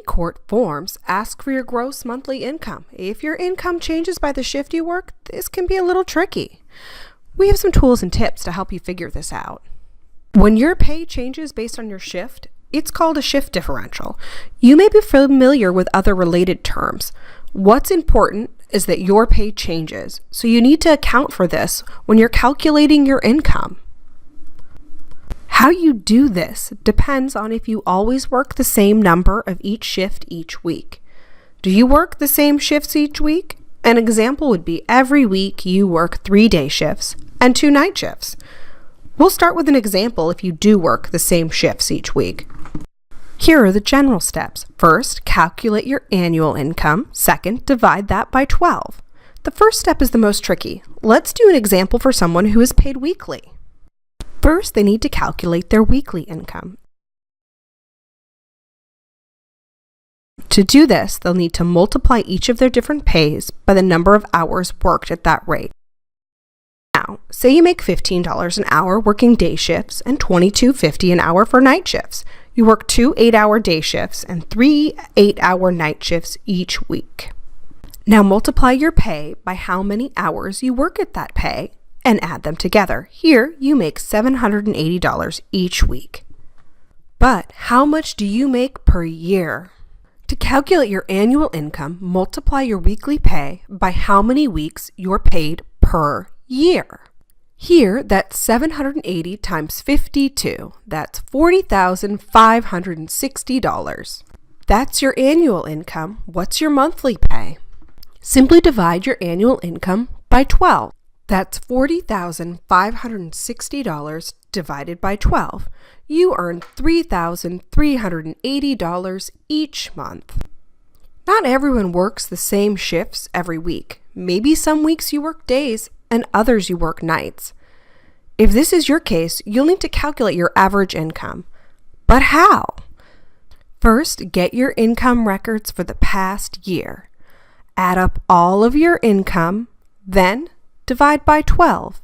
court forms ask for your gross monthly income. If your income changes by the shift you work, this can be a little tricky. We have some tools and tips to help you figure this out. When your pay changes based on your shift, it's called a shift differential. You may be familiar with other related terms. What's important is that your pay changes, so you need to account for this when you're calculating your income. How you do this depends on if you always work the same number of each shift each week. Do you work the same shifts each week? An example would be every week you work 3 day shifts and 2 night shifts. We'll start with an example if you do work the same shifts each week. Here are the general steps. First, calculate your annual income. Second, divide that by 12. The first step is the most tricky. Let's do an example for someone who is paid weekly. First, they need to calculate their weekly income. To do this, they'll need to multiply each of their different pays by the number of hours worked at that rate. Now, say you make $15 an hour working day shifts and $22.50 an hour for night shifts. You work 2 8-hour day shifts and 3 8-hour night shifts each week. Now multiply your pay by how many hours you work at that pay and add them together. Here, you make $780 each week. But how much do you make per year? To calculate your annual income, multiply your weekly pay by how many weeks you're paid per year. Here, that's 780 times 52. That's $40,560. That's your annual income. What's your monthly pay? Simply divide your annual income by 12. That's $40,560 divided by 12. You earn $3,380 each month. Not everyone works the same shifts every week. Maybe some weeks you work days and others you work nights. If this is your case, you'll need to calculate your average income. But how? First, get your income records for the past year. Add up all of your income, then divide by 12.